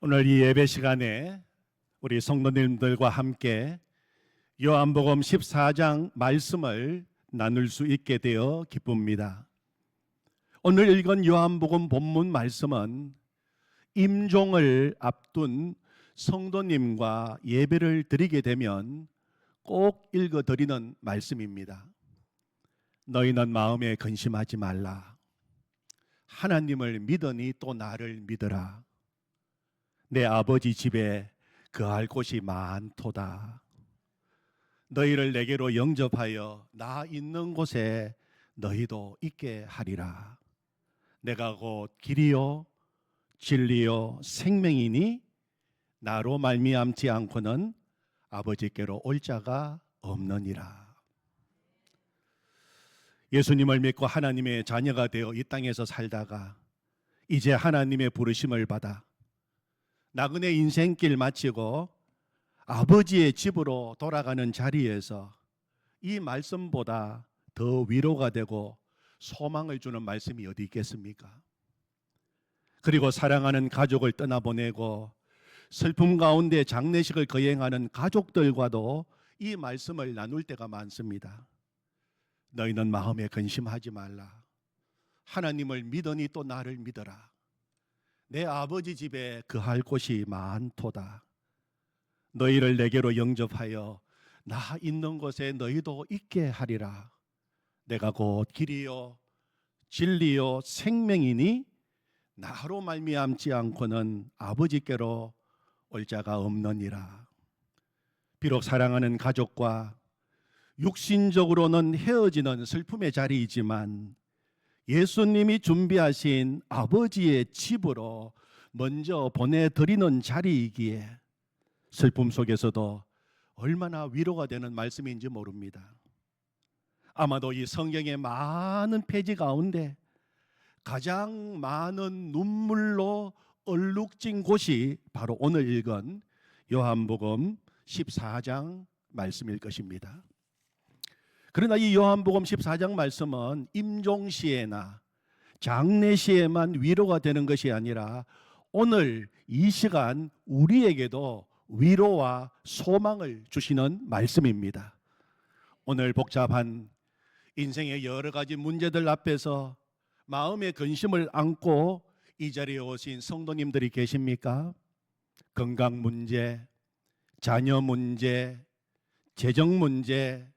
오늘 이 예배 시간에 우리 성도님들과 함께 요한복음 14장 말씀을 나눌 수 있게 되어 기쁩니다. 오늘 읽은 요한복음 본문 말씀은 임종을 앞둔 성도님과 예배를 드리게 되면 꼭 읽어드리는 말씀입니다. 너희는 마음에 근심하지 말라. 하나님을 믿으니 또 나를 믿으라. 내 아버지 집에 거할 곳이 많도다. 너희를 내게로 영접하여 나 있는 곳에 너희도 있게 하리라. 내가 곧 길이요 진리요 생명이니 나로 말미암지 않고는 아버지께로 올 자가 없느니라. 예수님을 믿고 하나님의 자녀가 되어 이 땅에서 살다가 이제 하나님의 부르심을 받아 나그네 인생길 마치고 아버지의 집으로 돌아가는 자리에서 이 말씀보다 더 위로가 되고 소망을 주는 말씀이 어디 있겠습니까? 그리고 사랑하는 가족을 떠나보내고 슬픔 가운데 장례식을 거행하는 가족들과도 이 말씀을 나눌 때가 많습니다. 너희는 마음에 근심하지 말라. 하나님을 믿으니 또 나를 믿어라. 내 아버지 집에 거할 곳이 많도다. 너희를 내게로 영접하여 나 있는 곳에 너희도 있게 하리라. 내가 곧 길이요 진리요 생명이니 나로 말미암지 않고는 아버지께로 올 자가 없느니라. 비록 사랑하는 가족과 육신적으로는 헤어지는 슬픔의 자리이지만 예수님이 준비하신 아버지의 집으로 먼저 보내드리는 자리이기에 슬픔 속에서도 얼마나 위로가 되는 말씀인지 모릅니다. 아마도 이 성경의 많은 페이지 가운데 가장 많은 눈물로 얼룩진 곳이 바로 오늘 읽은 요한복음 14장 말씀일 것입니다. 그러나 이 요한복음 14장 말씀은 임종시에나 장례시에만 위로가 되는 것이 아니라 오늘 이 시간 우리에게도 위로와 소망을 주시는 말씀입니다. 오늘 복잡한 인생의 여러 가지 문제들 앞에서 마음의 근심을 안고 이 자리에 오신 성도님들이 계십니까? 건강 문제, 자녀 문제, 재정 문제,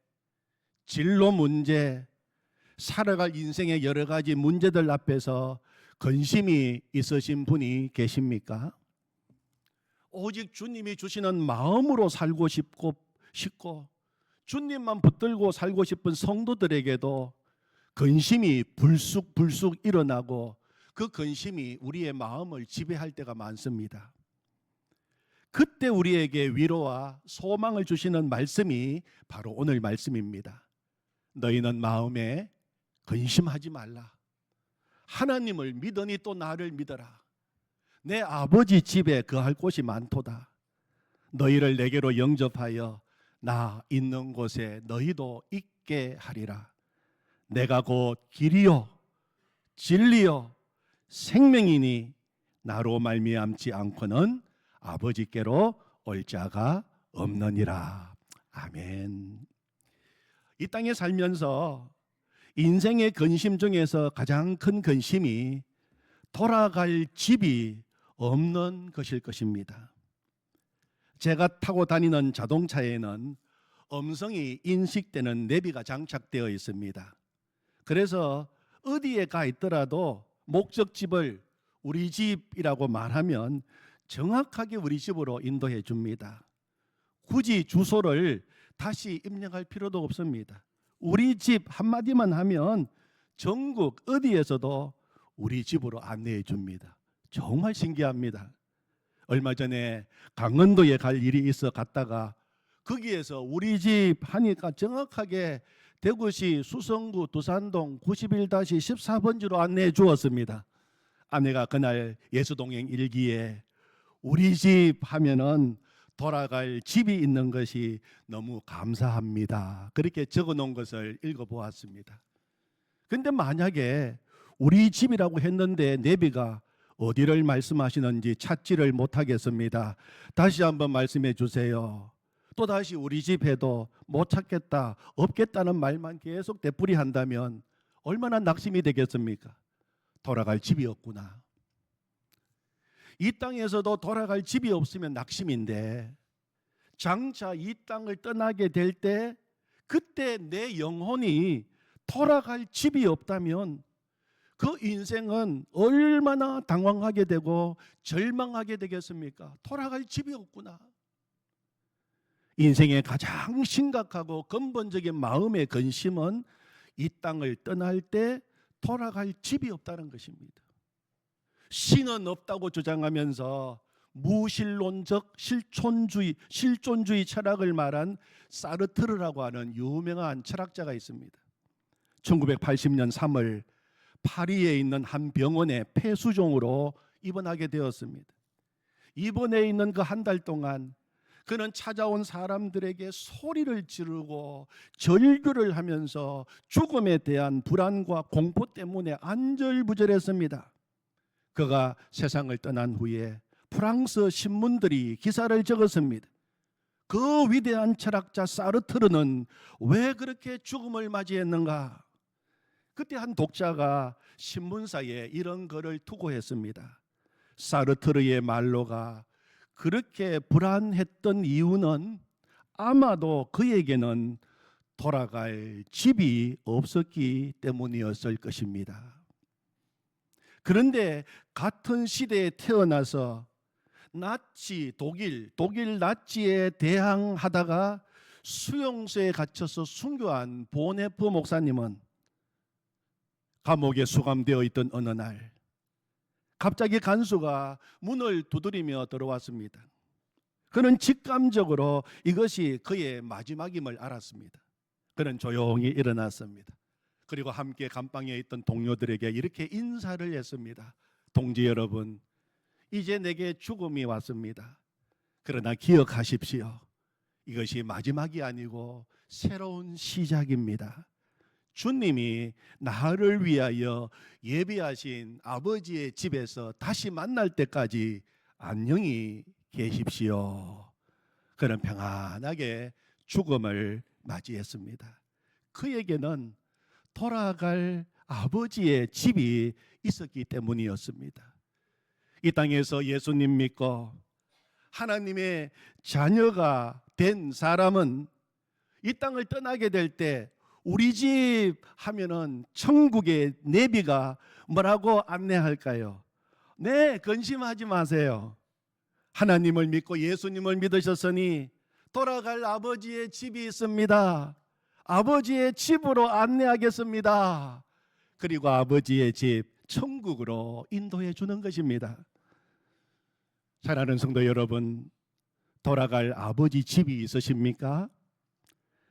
진로 문제, 살아갈 인생의 여러 가지 문제들 앞에서 근심이 있으신 분이 계십니까? 오직 주님이 주시는 마음으로 살고 싶고 주님만 붙들고 살고 싶은 성도들에게도 근심이 불쑥불쑥 일어나고 그 근심이 우리의 마음을 지배할 때가 많습니다. 그때 우리에게 위로와 소망을 주시는 말씀이 바로 오늘 말씀입니다. 너희는 마음에 근심하지 말라. 하나님을 믿으니 또 나를 믿어라. 내 아버지 집에 거할 곳이 많도다. 너희를 내게로 영접하여 나 있는 곳에 너희도 있게 하리라. 내가 곧 길이요 진리요 생명이니 나로 말미암지 않고는 아버지께로 올 자가 없느니라. 아멘. 이 땅에 살면서 인생의 근심 중에서 가장 큰 근심이 돌아갈 집이 없는 것일 것입니다. 제가 타고 다니는 자동차에는 음성이 인식되는 내비가 장착되어 있습니다. 그래서 어디에 가 있더라도 목적집을 우리 집이라고 말하면 정확하게 우리 집으로 인도해 줍니다. 굳이 주소를 다시 입력할 필요도 없습니다. 우리 집 한마디만 하면 전국 어디에서도 우리 집으로 안내해 줍니다. 정말 신기합니다. 얼마 전에 강원도에 갈 일이 있어 갔다가 거기에서 우리 집 하니까 정확하게 대구시 수성구 두산동 91-14번지로 안내해 주었습니다. 아내가 그날 예수동행 일기에 우리 집 하면은 돌아갈 집이 있는 것이 너무 감사합니다. 그렇게 적어 놓은 것을 읽어보았습니다. 근데 만약에 우리 집이라고 했는데 내비가 어디를 말씀하시는지 찾지를 못하겠습니다. 다시 한번 말씀해 주세요. 또다시 우리 집 해도 못 찾겠다, 없겠다는 말만 계속 되풀이한다면 얼마나 낙심이 되겠습니까? 돌아갈 집이 없구나. 이 땅에서도 돌아갈 집이 없으면 낙심인데, 장차 이 땅을 떠나게 될 때 그때 내 영혼이 돌아갈 집이 없다면 그 인생은 얼마나 당황하게 되고 절망하게 되겠습니까? 돌아갈 집이 없구나. 인생의 가장 심각하고 근본적인 마음의 근심은 이 땅을 떠날 때 돌아갈 집이 없다는 것입니다. 신은 없다고 주장하면서 무신론적 실존주의 철학을 말한 사르트르라고 하는 유명한 철학자가 있습니다. 1980년 3월 파리에 있는 한 병원에 폐수종으로 입원하게 되었습니다. 입원해 있는 그 한 달 동안 그는 찾아온 사람들에게 소리를 지르고 절규를 하면서 죽음에 대한 불안과 공포 때문에 안절부절했습니다. 그가 세상을 떠난 후에 프랑스 신문들이 기사를 적었습니다. 그 위대한 철학자 사르트르는 왜 그렇게 죽음을 맞이했는가? 그때 한 독자가 신문사에 이런 글을 투고했습니다. 사르트르의 말로가 그렇게 불안했던 이유는 아마도 그에게는 돌아갈 집이 없었기 때문이었을 것입니다. 그런데 같은 시대에 태어나서 나치 독일 나치에 대항하다가 수용소에 갇혀서 순교한 보네프 목사님은 감옥에 수감되어 있던 어느 날 갑자기 간수가 문을 두드리며 들어왔습니다. 그는 직감적으로 이것이 그의 마지막임을 알았습니다. 그는 조용히 일어났습니다. 그리고 함께 감방에 있던 동료들에게 이렇게 인사를 했습니다. 동지 여러분, 이제 내게 죽음이 왔습니다. 그러나 기억하십시오. 이것이 마지막이 아니고 새로운 시작입니다. 주님이 나를 위하여 예비하신 아버지의 집에서 다시 만날 때까지 안녕히 계십시오. 그는 평안하게 죽음을 맞이했습니다. 그에게는 돌아갈 아버지의 집이 있었기 때문이었습니다. 이 땅에서 예수님 믿고 하나님의 자녀가 된 사람은 이 땅을 떠나게 될 때 우리 집 하면은 천국의 내비가 뭐라고 안내할까요? 네, 근심하지 마세요. 하나님을 믿고 예수님을 믿으셨으니 돌아갈 아버지의 집이 있습니다. 아버지의 집으로 안내하겠습니다. 그리고 아버지의 집 천국으로 인도해 주는 것입니다. 사랑하는 성도 여러분, 돌아갈 아버지 집이 있으십니까?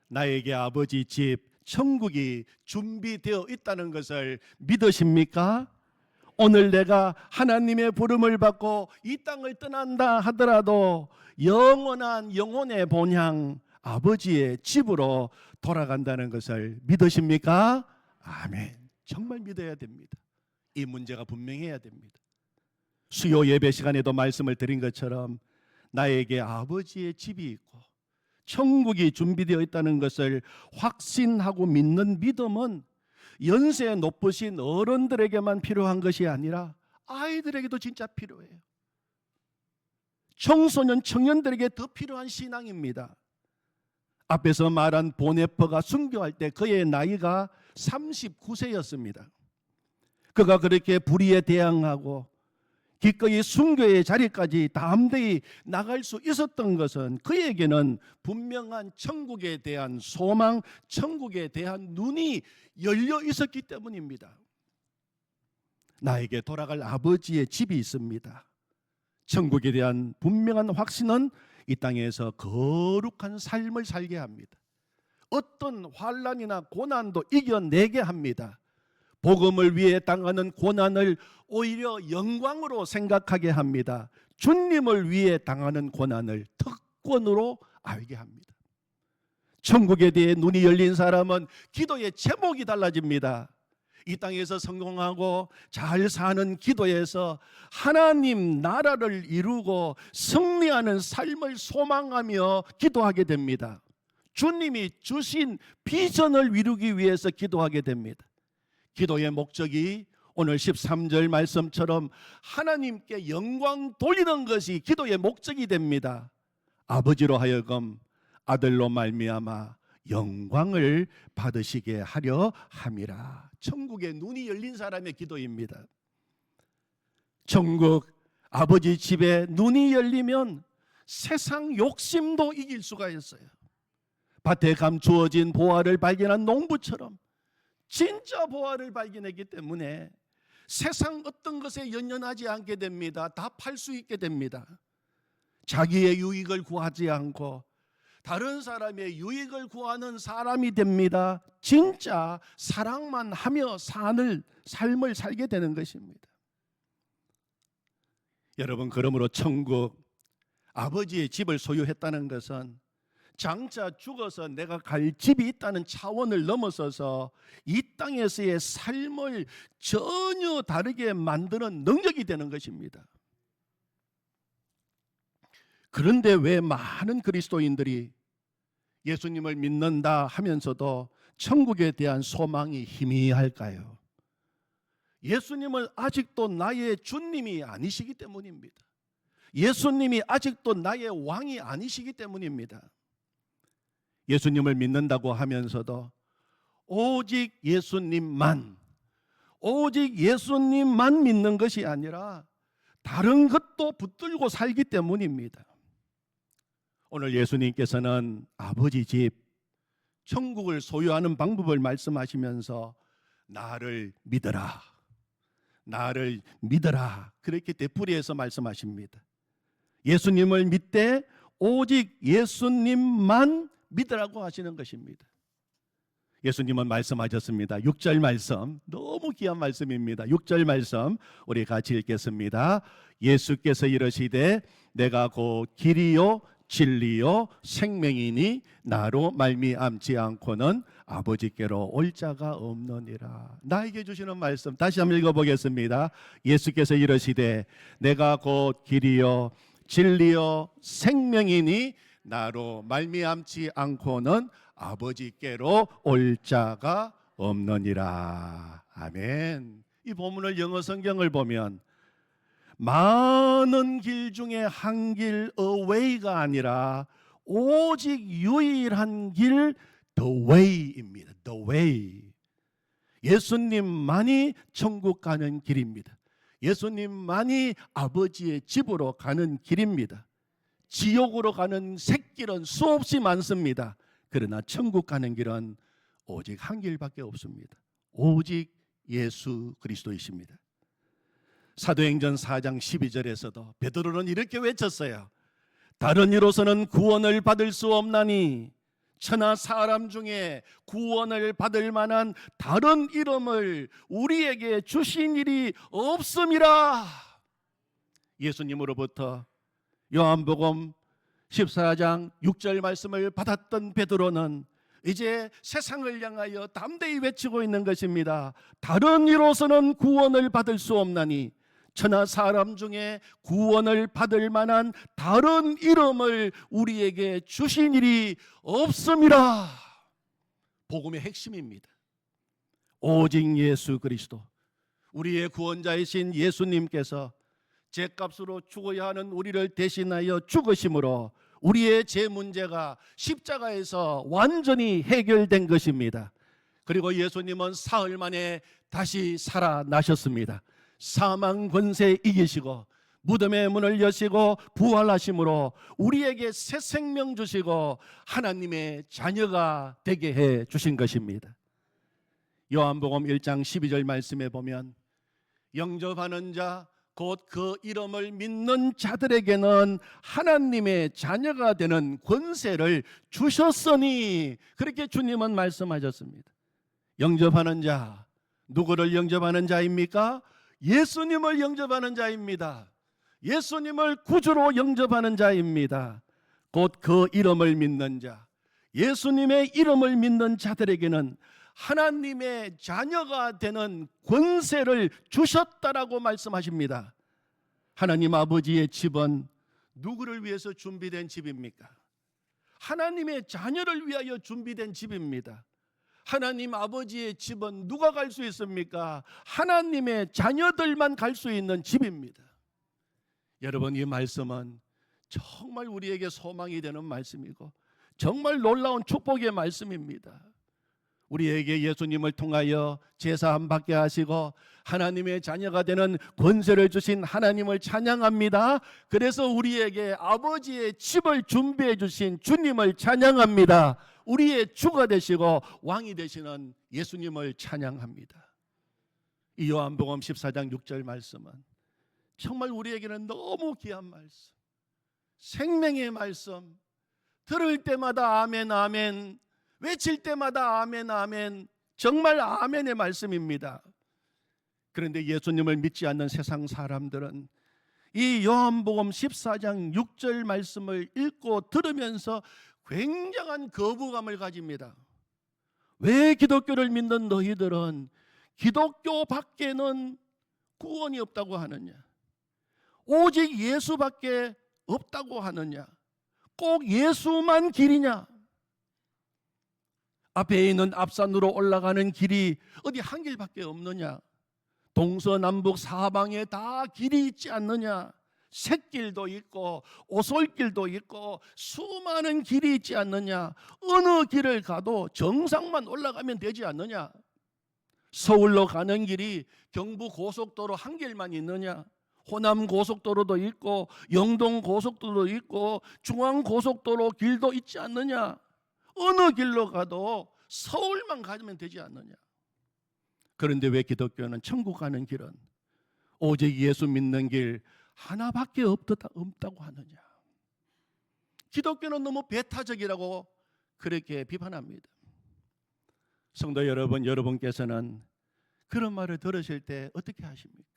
나에게 아버지 집 천국이 준비되어 있다는 것을 믿으십니까? 오늘 내가 하나님의 부름을 받고 이 땅을 떠난다 하더라도 영원한 영혼의 본향 아버지의 집으로 돌아간다는 것을 믿으십니까? 아멘. 정말 믿어야 됩니다. 이 문제가 분명해야 됩니다. 수요 예배 시간에도 말씀을 드린 것처럼 나에게 아버지의 집이 있고 천국이 준비되어 있다는 것을 확신하고 믿는 믿음은 연세 높으신 어른들에게만 필요한 것이 아니라 아이들에게도 진짜 필요해요. 청소년, 청년들에게 더 필요한 신앙입니다. 앞에서 말한 보네퍼가 순교할 때 그의 나이가 39세였습니다. 그가 그렇게 불의에 대항하고 기꺼이 순교의 자리까지 담대히 나갈 수 있었던 것은 그에게는 분명한 천국에 대한 소망, 천국에 대한 눈이 열려 있었기 때문입니다. 나에게 돌아갈 아버지의 집이 있습니다. 천국에 대한 분명한 확신은 이 땅에서 거룩한 삶을 살게 합니다. 어떤 환난이나 고난도 이겨내게 합니다. 복음을 위해 당하는 고난을 오히려 영광으로 생각하게 합니다. 주님을 위해 당하는 고난을 특권으로 알게 합니다. 천국에 대해 눈이 열린 사람은 기도의 제목이 달라집니다. 이 땅에서 성공하고 잘 사는 기도에서 하나님 나라를 이루고 승리하는 삶을 소망하며 기도하게 됩니다. 주님이 주신 비전을 이루기 위해서 기도하게 됩니다. 기도의 목적이 오늘 13절 말씀처럼 하나님께 영광 돌리는 것이 기도의 목적이 됩니다. 아버지로 하여금 아들로 말미암아 영광을 받으시게 하려 함이라. 천국의 눈이 열린 사람의 기도입니다. 천국 아버지 집에 눈이 열리면 세상 욕심도 이길 수가 있어요. 밭에 감추어진 보화를 발견한 농부처럼 진짜 보화를 발견했기 때문에 세상 어떤 것에 연연하지 않게 됩니다. 다 팔 수 있게 됩니다. 자기의 유익을 구하지 않고 다른 사람의 유익을 구하는 사람이 됩니다. 진짜 사랑만 하며 사는 삶을 살게 되는 것입니다. 여러분, 그러므로 천국 아버지의 집을 소유했다는 것은 장차 죽어서 내가 갈 집이 있다는 차원을 넘어서서 이 땅에서의 삶을 전혀 다르게 만드는 능력이 되는 것입니다. 그런데 왜 많은 그리스도인들이 예수님을 믿는다 하면서도 천국에 대한 소망이 희미할까요? 예수님은 아직도 나의 주님이 아니시기 때문입니다. 예수님이 아직도 나의 왕이 아니시기 때문입니다. 예수님을 믿는다고 하면서도 오직 예수님만 믿는 것이 아니라 다른 것도 붙들고 살기 때문입니다. 오늘 예수님께서는 아버지 집, 천국을 소유하는 방법을 말씀하시면서 나를 믿어라, 나를 믿어라, 그렇게 되풀이해서 말씀하십니다. 예수님을 믿되 오직 예수님만 믿으라고 하시는 것입니다. 예수님은 말씀하셨습니다. 6절 말씀, 너무 귀한 말씀입니다. 6절 말씀 우리 같이 읽겠습니다. 예수께서 이르시되 내가 곧 길이요 진리요 생명이니 나로 말미암지 않고는 아버지께로 올 자가 없느니라. 나에게 주시는 말씀 다시 한번 읽어보겠습니다. 예수께서 이르시되 내가 곧 길이요 진리요 생명이니 나로 말미암지 않고는 아버지께로 올 자가 없느니라. 아멘. 이 본문을 영어 성경을 보면 많은 길 중에 한 길 away가 아니라 오직 유일한 길 the way입니다. the way. 예수님만이 천국 가는 길입니다. 예수님만이 아버지의 집으로 가는 길입니다. 지옥으로 가는 샛길은 수없이 많습니다. 그러나 천국 가는 길은 오직 한 길밖에 없습니다. 오직 예수 그리스도이십니다. 사도행전 4장 12절에서도 베드로는 이렇게 외쳤어요. 다른 이로서는 구원을 받을 수 없나니 천하 사람 중에 구원을 받을 만한 다른 이름을 우리에게 주신 일이 없음이라. 예수님으로부터 요한복음 14장 6절 말씀을 받았던 베드로는 이제 세상을 향하여 담대히 외치고 있는 것입니다. 다른 이로서는 구원을 받을 수 없나니 천하 사람 중에 구원을 받을 만한 다른 이름을 우리에게 주신 일이 없음이라. 복음의 핵심입니다. 오직 예수 그리스도, 우리의 구원자이신 예수님께서 죄값으로 죽어야 하는 우리를 대신하여 죽으심으로 우리의 죄 문제가 십자가에서 완전히 해결된 것입니다. 그리고 예수님은 사흘 만에 다시 살아나셨습니다. 사망 권세 이기시고 무덤의 문을 여시고 부활하심으로 우리에게 새 생명 주시고 하나님의 자녀가 되게 해 주신 것입니다. 요한복음 1장 12절 말씀에 보면 영접하는 자 곧 그 이름을 믿는 자들에게는 하나님의 자녀가 되는 권세를 주셨으니, 그렇게 주님은 말씀하셨습니다. 영접하는 자, 누구를 영접하는 자입니까? 예수님을 영접하는 자입니다. 예수님을 구주로 영접하는 자입니다. 곧 그 이름을 믿는 자, 예수님의 이름을 믿는 자들에게는 하나님의 자녀가 되는 권세를 주셨다라고 말씀하십니다. 하나님 아버지의 집은 누구를 위해서 준비된 집입니까? 하나님의 자녀를 위하여 준비된 집입니다. 하나님 아버지의 집은 누가 갈 수 있습니까? 하나님의 자녀들만 갈 수 있는 집입니다. 여러분, 이 말씀은 정말 우리에게 소망이 되는 말씀이고 정말 놀라운 축복의 말씀입니다. 우리에게 예수님을 통하여 제사함 받게 하시고 하나님의 자녀가 되는 권세를 주신 하나님을 찬양합니다. 그래서 우리에게 아버지의 집을 준비해 주신 주님을 찬양합니다. 우리의 주가 되시고 왕이 되시는 예수님을 찬양합니다. 이 요한복음 14장 6절 말씀은 정말 우리에게는 너무 귀한 말씀, 생명의 말씀, 들을 때마다 아멘 아멘, 외칠 때마다 아멘 아멘, 정말 아멘의 말씀입니다. 그런데 예수님을 믿지 않는 세상 사람들은 이 요한복음 14장 6절 말씀을 읽고 들으면서 굉장한 거부감을 가집니다. 왜 기독교를 믿는 너희들은 기독교 밖에는 구원이 없다고 하느냐? 오직 예수밖에 없다고 하느냐? 꼭 예수만 길이냐? 앞에 있는 앞산으로 올라가는 길이 어디 한 길밖에 없느냐? 동서남북 사방에 다 길이 있지 않느냐? 샛길도 있고 오솔길도 있고 수많은 길이 있지 않느냐? 어느 길을 가도 정상만 올라가면 되지 않느냐? 서울로 가는 길이 경부 고속도로 한 길만 있느냐? 호남 고속도로도 있고 영동 고속도로도 있고 중앙 고속도로 길도 있지 않느냐? 어느 길로 가도 서울만 가면 되지 않느냐? 그런데 왜 기독교는 천국 가는 길은 오직 예수 믿는 길 하나밖에 없다고 하느냐? 기독교는 너무 배타적이라고 그렇게 비판합니다. 성도 여러분, 여러분께서는 그런 말을 들으실 때 어떻게 하십니까?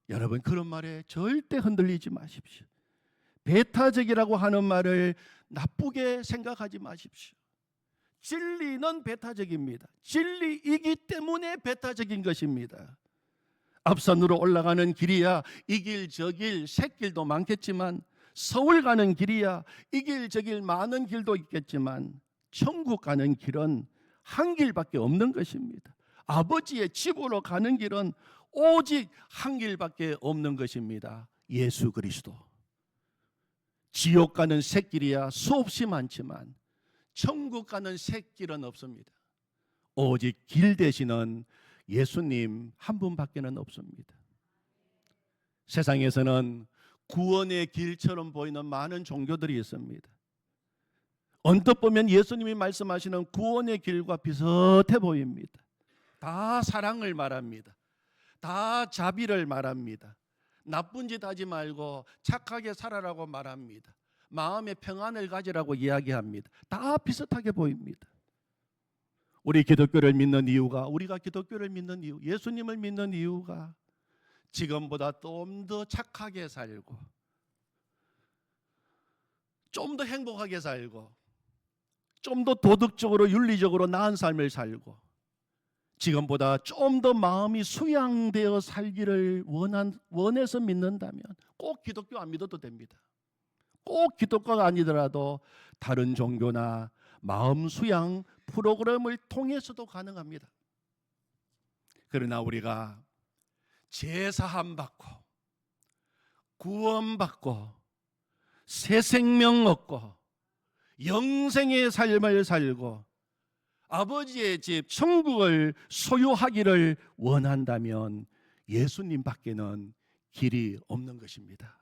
여러분, 그런 말에 절대 흔들리지 마십시오. 배타적이라고 하는 말을 나쁘게 생각하지 마십시오. 진리는 배타적입니다. 진리이기 때문에 배타적인 것입니다. 앞산으로 올라가는 길이야 이 길 저 길 샛길도 많겠지만, 서울 가는 길이야 이 길 저 길 많은 길도 있겠지만, 천국 가는 길은 한 길밖에 없는 것입니다. 아버지의 집으로 가는 길은 오직 한 길밖에 없는 것입니다. 예수 그리스도. 지옥 가는 샛길이야 수없이 많지만 천국 가는 샛길은 없습니다. 오직 길 되시는 예수님 한 분밖에는 없습니다. 세상에서는 구원의 길처럼 보이는 많은 종교들이 있습니다. 언뜻 보면 예수님이 말씀하시는 구원의 길과 비슷해 보입니다. 다 사랑을 말합니다. 다 자비를 말합니다. 나쁜 짓 하지 말고 착하게 살아라고 말합니다. 마음의 평안을 가지라고 이야기합니다. 다 비슷하게 보입니다. 우리 기독교를 믿는 이유가, 우리가 기독교를 믿는 이유, 예수님을 믿는 이유가 지금보다 좀 더 착하게 살고 좀 더 행복하게 살고 좀 더 도덕적으로 윤리적으로 나은 삶을 살고 지금보다 좀 더 마음이 수양되어 살기를 원해서 믿는다면 꼭 기독교 안 믿어도 됩니다. 꼭 기독교가 아니더라도 다른 종교나 마음 수양 프로그램을 통해서도 가능합니다. 그러나 우리가 제사함 받고 구원받고 새 생명 얻고 영생의 삶을 살고 아버지의 집 천국을 소유하기를 원한다면 예수님 밖에는 길이 없는 것입니다.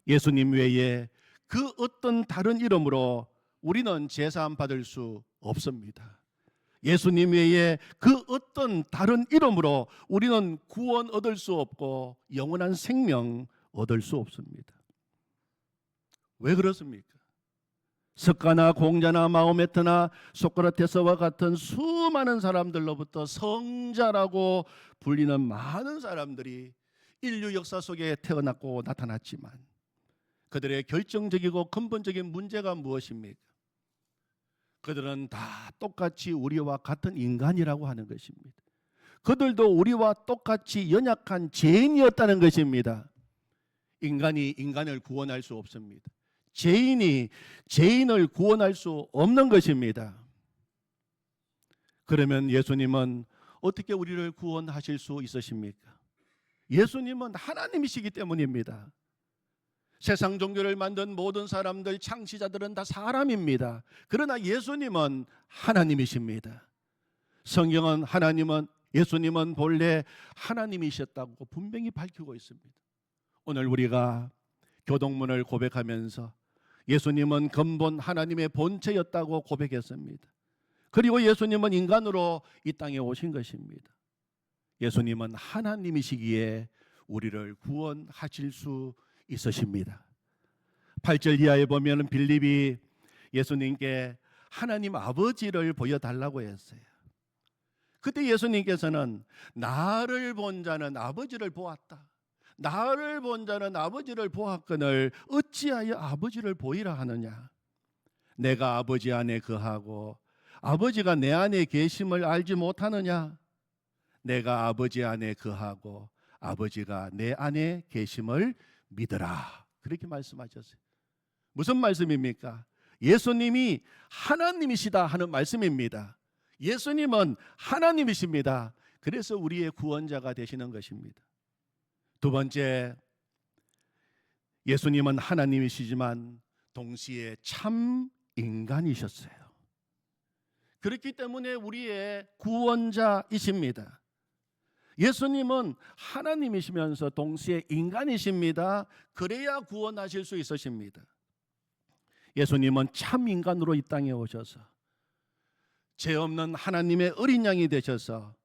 예수님 외에 그 어떤 다른 이름으로 우리는 제사함 받을 수 없습니다. 예수님 외에 그 어떤 다른 이름으로 우리는 구원 얻을 수 없고 영원한 생명 얻을 수 없습니다. 왜 그렇습니까? 석가나 공자나 마호메트나 소크라테스와 같은 수많은 사람들로부터 성자라고 불리는 많은 사람들이 인류 역사 속에 태어났고 나타났지만 그들의 결정적이고 근본적인 문제가 무엇입니까? 그들은 다 똑같이 우리와 같은 인간이라고 하는 것입니다. 그들도 우리와 똑같이 연약한 죄인이었다는 것입니다. 인간이 인간을 구원할 수 없습니다. 죄인이 죄인을 구원할 수 없는 것입니다. 그러면 예수님은 어떻게 우리를 구원하실 수 있으십니까? 예수님은 하나님이시기 때문입니다. 세상 종교를 만든 모든 사람들, 창시자들은 다 사람입니다. 그러나 예수님은 하나님이십니다. 성경은 예수님은 본래 하나님이셨다고 분명히 밝히고 있습니다. 오늘 우리가 교동문을 고백하면서 예수님은 근본 하나님의 본체였다고 고백했습니다. 그리고 예수님은 인간으로 이 땅에 오신 것입니다. 예수님은 하나님이시기에 우리를 구원하실 수 있으십니다. 8절 이하에 보면 빌립이 예수님께 하나님 아버지를 보여달라고 했어요. 그때 예수님께서는 나를 본 자는 아버지를 보았다. 나를 본 자는 아버지를 보았거늘 어찌하여 아버지를 보이라 하느냐. 내가 아버지 안에 거하고 아버지가 내 안에 계심을 알지 못하느냐. 내가 아버지 안에 거하고 아버지가 내 안에 계심을 믿으라. 그렇게 말씀하셨어요. 무슨 말씀입니까? 예수님이 하나님이시다 하는 말씀입니다. 예수님은 하나님이십니다. 그래서 우리의 구원자가 되시는 것입니다. 두 번째, 예수님은 하나님이시지만 동시에 참 인간이셨어요. 그렇기 때문에 우리의 구원자이십니다. 예수님은 하나님이시면서 동시에 인간이십니다. 그래야 구원하실 수 있으십니다. 예수님은 참 인간으로 이 땅에 오셔서 죄 없는 하나님의 어린 양이 되셔서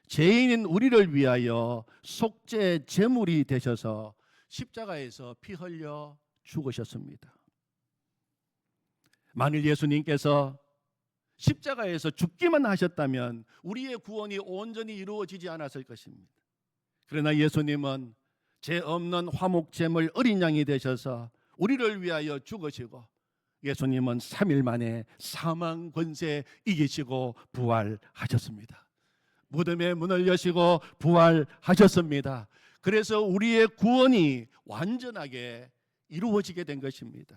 죄인인 우리를 위하여 속죄 제물이 되셔서 십자가에서 피 흘려 죽으셨습니다. 만일 예수님께서 십자가에서 죽기만 하셨다면 우리의 구원이 온전히 이루어지지 않았을 것입니다. 그러나 예수님은 죄 없는 화목제물 어린 양이 되셔서 우리를 위하여 죽으시고 예수님은 3일 만에 사망 권세 이기시고 부활하셨습니다. 무덤의 문을 여시고 부활하셨습니다. 그래서 우리의 구원이 완전하게 이루어지게 된 것입니다.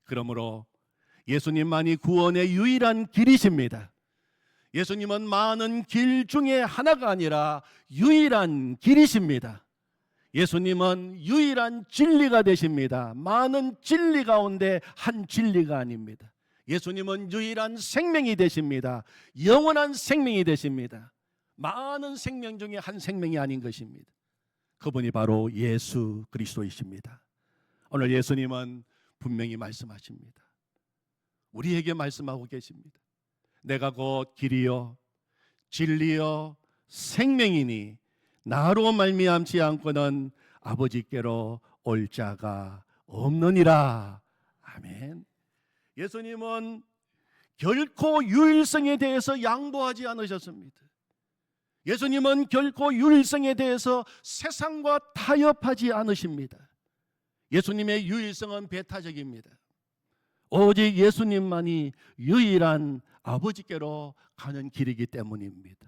그러므로 예수님만이 구원의 유일한 길이십니다. 예수님은 많은 길 중에 하나가 아니라 유일한 길이십니다. 예수님은 유일한 진리가 되십니다. 많은 진리 가운데 한 진리가 아닙니다. 예수님은 유일한 생명이 되십니다. 영원한 생명이 되십니다. 많은 생명 중에 한 생명이 아닌 것입니다. 그분이 바로 예수 그리스도이십니다. 오늘 예수님은 분명히 말씀하십니다. 우리에게 말씀하고 계십니다. 내가 곧 길이요 진리요 생명이니 나로 말미암지 않고는 아버지께로 올 자가 없느니라. 아멘. 예수님은 결코 유일성에 대해서 양보하지 않으셨습니다. 예수님은 결코 유일성에 대해서 세상과 타협하지 않으십니다. 예수님의 유일성은 배타적입니다. 오직 예수님만이 유일한 아버지께로 가는 길이기 때문입니다.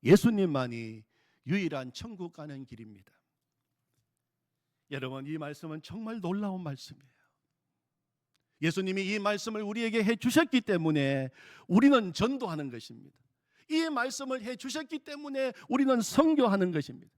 예수님만이 유일한 천국 가는 길입니다. 여러분, 이 말씀은 정말 놀라운 말씀이에요. 예수님이 이 말씀을 우리에게 해주셨기 때문에 우리는 전도하는 것입니다. 이 말씀을 해주셨기 때문에 우리는 선교하는 것입니다.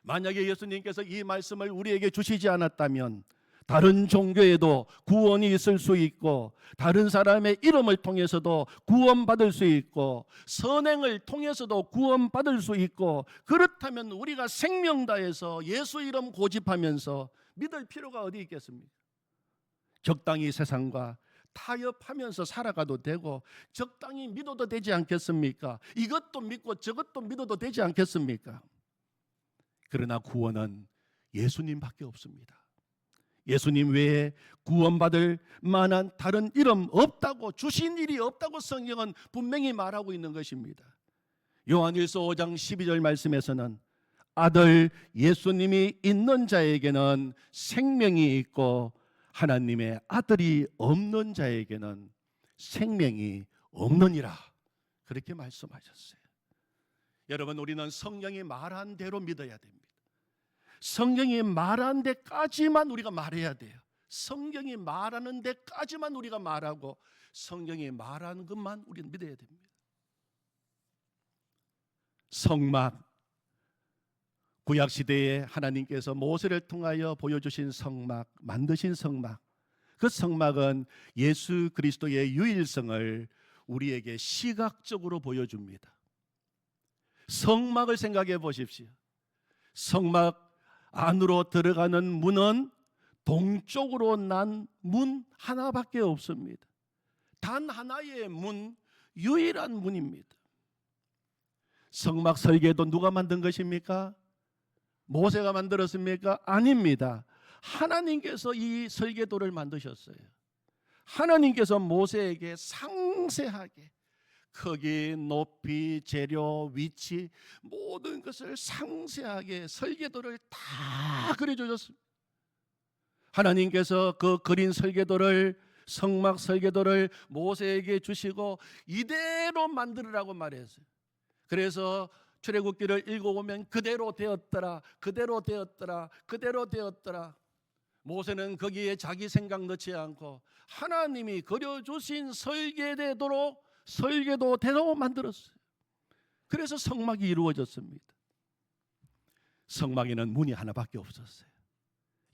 만약에 예수님께서 이 말씀을 우리에게 주시지 않았다면 다른 종교에도 구원이 있을 수 있고 다른 사람의 이름을 통해서도 구원받을 수 있고 선행을 통해서도 구원받을 수 있고 그렇다면 우리가 생명 다해서 예수 이름 고집하면서 믿을 필요가 어디 있겠습니까? 적당히 세상과 타협하면서 살아가도 되고 적당히 믿어도 되지 않겠습니까? 이것도 믿고 저것도 믿어도 되지 않겠습니까? 그러나 구원은 예수님밖에 없습니다. 예수님 외에 구원받을 만한 다른 이름 없다고, 주신 일이 없다고 성경은 분명히 말하고 있는 것입니다. 요한일서 5장 12절 말씀에서는 아들 예수님이 있는 자에게는 생명이 있고 하나님의 아들이 없는 자에게는 생명이 없느니라. 그렇게 말씀하셨어요. 여러분, 우리는 성경이 말한 대로 믿어야 됩니다. 성경이 말한 데까지만 우리가 말해야 돼요. 성경이 말하는 데까지만 우리가 말하고 성경이 말하는 것만 우리는 믿어야 됩니다. 성막, 구약시대에 하나님께서 모세를 통하여 보여주신 성막, 만드신 성막, 그 성막은 예수 그리스도의 유일성을 우리에게 시각적으로 보여줍니다. 성막을 생각해 보십시오. 성막 안으로 들어가는 문은 동쪽으로 난 문 하나밖에 없습니다. 단 하나의 문, 유일한 문입니다. 성막 설계도 누가 만든 것입니까? 모세가 만들었습니까? 아닙니다. 하나님께서 이 설계도를 만드셨어요. 하나님께서 모세에게 상세하게 크기, 높이, 재료, 위치 모든 것을 상세하게 설계도를 다 그려주셨습니다. 하나님께서 그 그린 설계도를, 성막 설계도를 모세에게 주시고 이대로 만들으라고 말했어요. 그래서 출애굽기를 읽어보면 그대로 되었더라, 그대로 되었더라, 그대로 되었더라. 모세는 거기에 자기 생각 넣지 않고 하나님이 그려주신 설계도대로 만들었어요. 그래서 성막이 이루어졌습니다. 성막에는 문이 하나밖에 없었어요.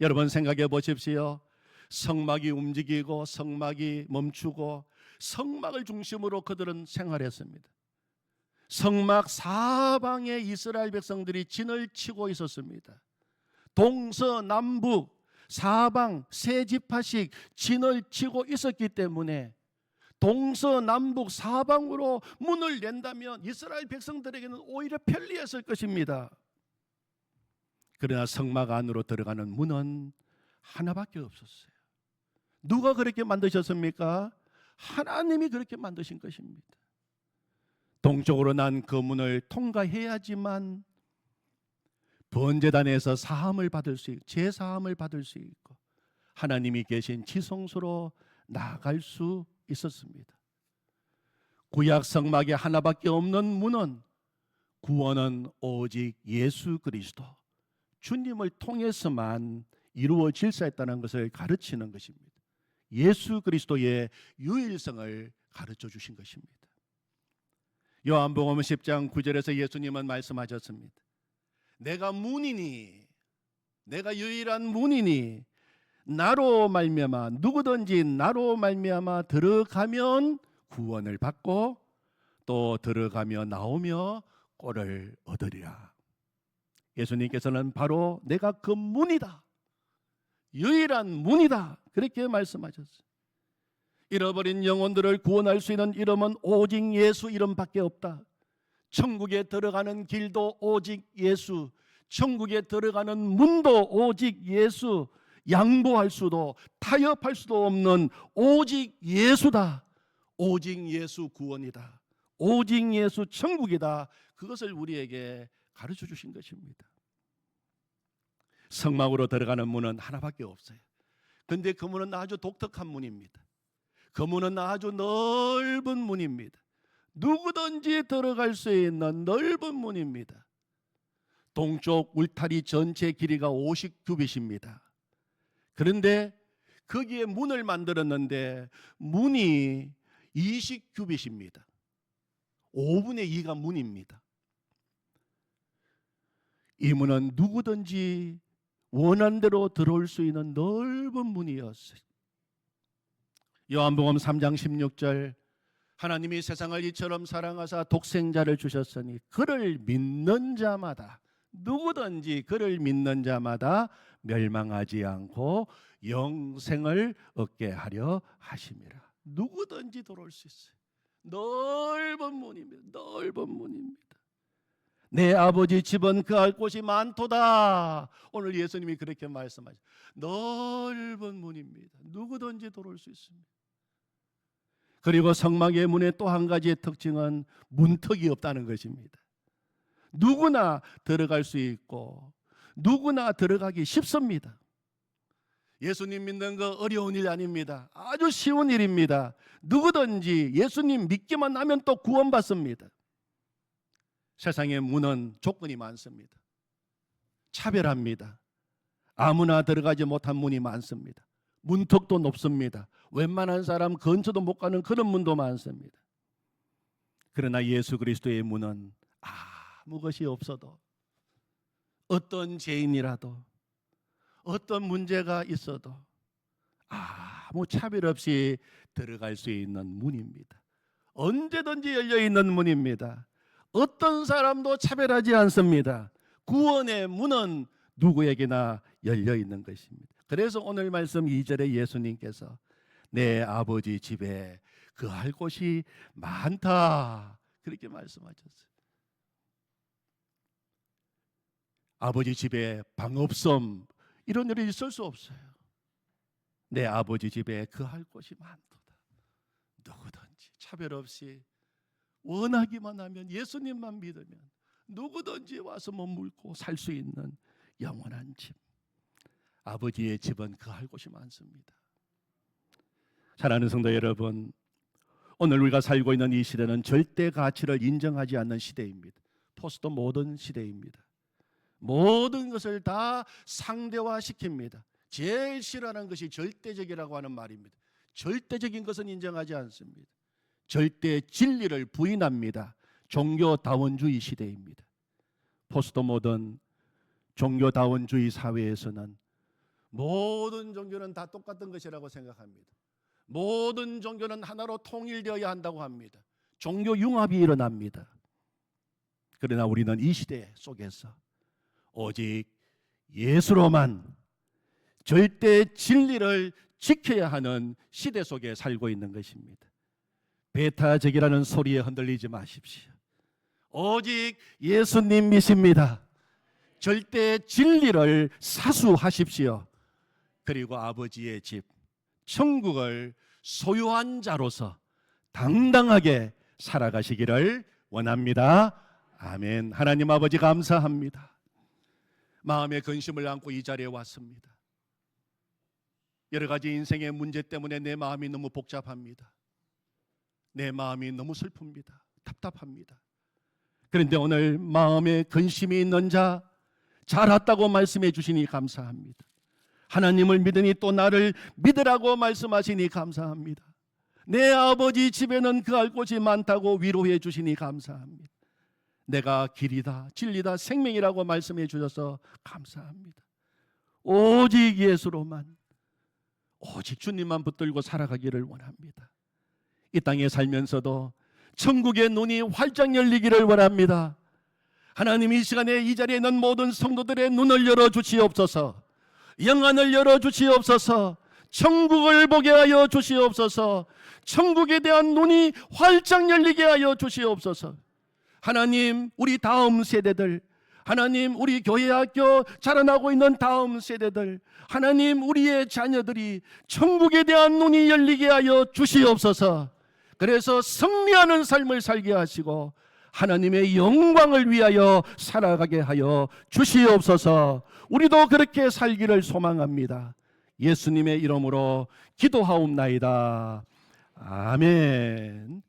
여러분 생각해 보십시오. 성막이 움직이고 성막이 멈추고 성막을 중심으로 그들은 생활했습니다. 성막 사방에 이스라엘 백성들이 진을 치고 있었습니다. 동서남북 사방 세 지파씩 진을 치고 있었기 때문에 동서남북 사방으로 문을 낸다면 이스라엘 백성들에게는 오히려 편리했을 것입니다. 그러나 성막 안으로 들어가는 문은 하나밖에 없었어요. 누가 그렇게 만드셨습니까? 하나님이 그렇게 만드신 것입니다. 동쪽으로 난 그 문을 통과해야지만 번제단에서 사함을 받을 수 있고 제사함을 받을 수 있고 하나님이 계신 지성소로 나아갈 수 있었습니다. 구약 성막에 하나밖에 없는 문은 구원은 오직 예수 그리스도 주님을 통해서만 이루어질수있다는 것을 가르치는 것입니다. 예수 그리스도의 유일성을 가르쳐 주신 것입니다. 요한복음 10장 9절에서 예수님은 말씀하셨습니다. 내가 문이니, 내가 유일한 문이니 나로 말미암아 누구든지 나로 말미암아 들어가면 구원을 받고 또 들어가며 나오며 꼴을 얻으리라. 예수님께서는 바로 내가 그 문이다, 유일한 문이다, 그렇게 말씀하셨어요. 잃어버린 영혼들을 구원할 수 있는 이름은 오직 예수 이름밖에 없다. 천국에 들어가는 길도 오직 예수, 천국에 들어가는 문도 오직 예수, 양보할 수도 타협할 수도 없는 오직 예수다. 오직 예수 구원이다. 오직 예수 천국이다. 그것을 우리에게 가르쳐 주신 것입니다. 성막으로 들어가는 문은 하나밖에 없어요. 그런데 그 문은 아주 독특한 문입니다. 그 문은 아주 넓은 문입니다. 누구든지 들어갈 수 있는 넓은 문입니다. 동쪽 울타리 전체 길이가 50규빗입니다. 그런데 거기에 문을 만들었는데 문이 20규빗입니다. 5분의 2가 문입니다. 이 문은 누구든지 원하는 대로 들어올 수 있는 넓은 문이었어요. 요한복음 3장 16절 하나님이 세상을 이처럼 사랑하사 독생자를 주셨으니 그를 믿는 자마다 누구든지 그를 믿는 자마다 멸망하지 않고 영생을 얻게 하려 하심이라. 누구든지 들어올 수 있어요. 넓은 문입니다. 넓은 문입니다. 내 아버지 집은 그할 곳이 많도다. 오늘 예수님이 그렇게 말씀하셨어요. 넓은 문입니다. 누구든지 들어올 수 있습니다. 그리고 성막의 문의 또 한 가지의 특징은 문턱이 없다는 것입니다. 누구나 들어갈 수 있고 누구나 들어가기 쉽습니다. 예수님 믿는 거 어려운 일 아닙니다. 아주 쉬운 일입니다. 누구든지 예수님 믿기만 하면 또 구원받습니다. 세상의 문은 조건이 많습니다. 차별합니다. 아무나 들어가지 못한 문이 많습니다. 문턱도 높습니다. 웬만한 사람 근처도 못 가는 그런 문도 많습니다. 그러나 예수 그리스도의 문은 아무 것이 없어도, 어떤 죄인이라도, 어떤 문제가 있어도 아무 차별 없이 들어갈 수 있는 문입니다. 언제든지 열려있는 문입니다. 어떤 사람도 차별하지 않습니다. 구원의 문은 누구에게나 열려있는 것입니다. 그래서 오늘 말씀 2절에 예수님께서 내 아버지 집에 거할 곳이 많다, 그렇게 말씀하셨어요. 아버지 집에 방 없음, 이런 일이 있을 수 없어요. 내 아버지 집에 거할 곳이 많도다. 누구든지 차별 없이 원하기만 하면, 예수님만 믿으면 누구든지 와서 머물고 살 수 있는 영원한 집, 아버지의 집은 거할 곳이 많습니다. 사랑하는 성도 여러분, 오늘 우리가 살고 있는 이 시대는 절대 가치를 인정하지 않는 시대입니다. 포스트 모던 시대입니다. 모든 것을 다 상대화시킵니다. 제일 싫어하는 것이 절대적이라고 하는 말입니다. 절대적인 것은 인정하지 않습니다. 절대 진리를 부인합니다. 종교다원주의 시대입니다. 포스트 모던 종교다원주의 사회에서는 모든 종교는 다 똑같은 것이라고 생각합니다. 모든 종교는 하나로 통일되어야 한다고 합니다. 종교 융합이 일어납니다. 그러나 우리는 이 시대 속에서 오직 예수로만 절대 진리를 지켜야 하는 시대 속에 살고 있는 것입니다. 배타적이라는 소리에 흔들리지 마십시오. 오직 예수님 믿습니다. 절대 진리를 사수하십시오. 그리고 아버지의 집, 천국을 소유한 자로서 당당하게 살아가시기를 원합니다. 아멘. 하나님 아버지 감사합니다. 마음의 근심을 안고 이 자리에 왔습니다. 여러 가지 인생의 문제 때문에 내 마음이 너무 복잡합니다. 내 마음이 너무 슬픕니다. 답답합니다. 그런데 오늘 마음에 근심이 있는 자 잘 왔다고 말씀해 주시니 감사합니다. 하나님을 믿으니 또 나를 믿으라고 말씀하시니 감사합니다. 내 아버지 집에는 거할 곳이 많다고 위로해 주시니 감사합니다. 내가 길이다, 진리다, 생명이라고 말씀해 주셔서 감사합니다. 오직 예수로만, 오직 주님만 붙들고 살아가기를 원합니다. 이 땅에 살면서도 천국의 눈이 활짝 열리기를 원합니다. 하나님, 이 시간에 이 자리에 있는 모든 성도들의 눈을 열어주시옵소서. 영안을 열어주시옵소서. 천국을 보게 하여 주시옵소서. 천국에 대한 눈이 활짝 열리게 하여 주시옵소서. 하나님, 우리 다음 세대들, 하나님, 우리 교회 학교 자라나고 있는 다음 세대들, 하나님, 우리의 자녀들이 천국에 대한 눈이 열리게 하여 주시옵소서. 그래서 승리하는 삶을 살게 하시고 하나님의 영광을 위하여 살아가게 하여 주시옵소서. 우리도 그렇게 살기를 소망합니다. 예수님의 이름으로 기도하옵나이다. 아멘.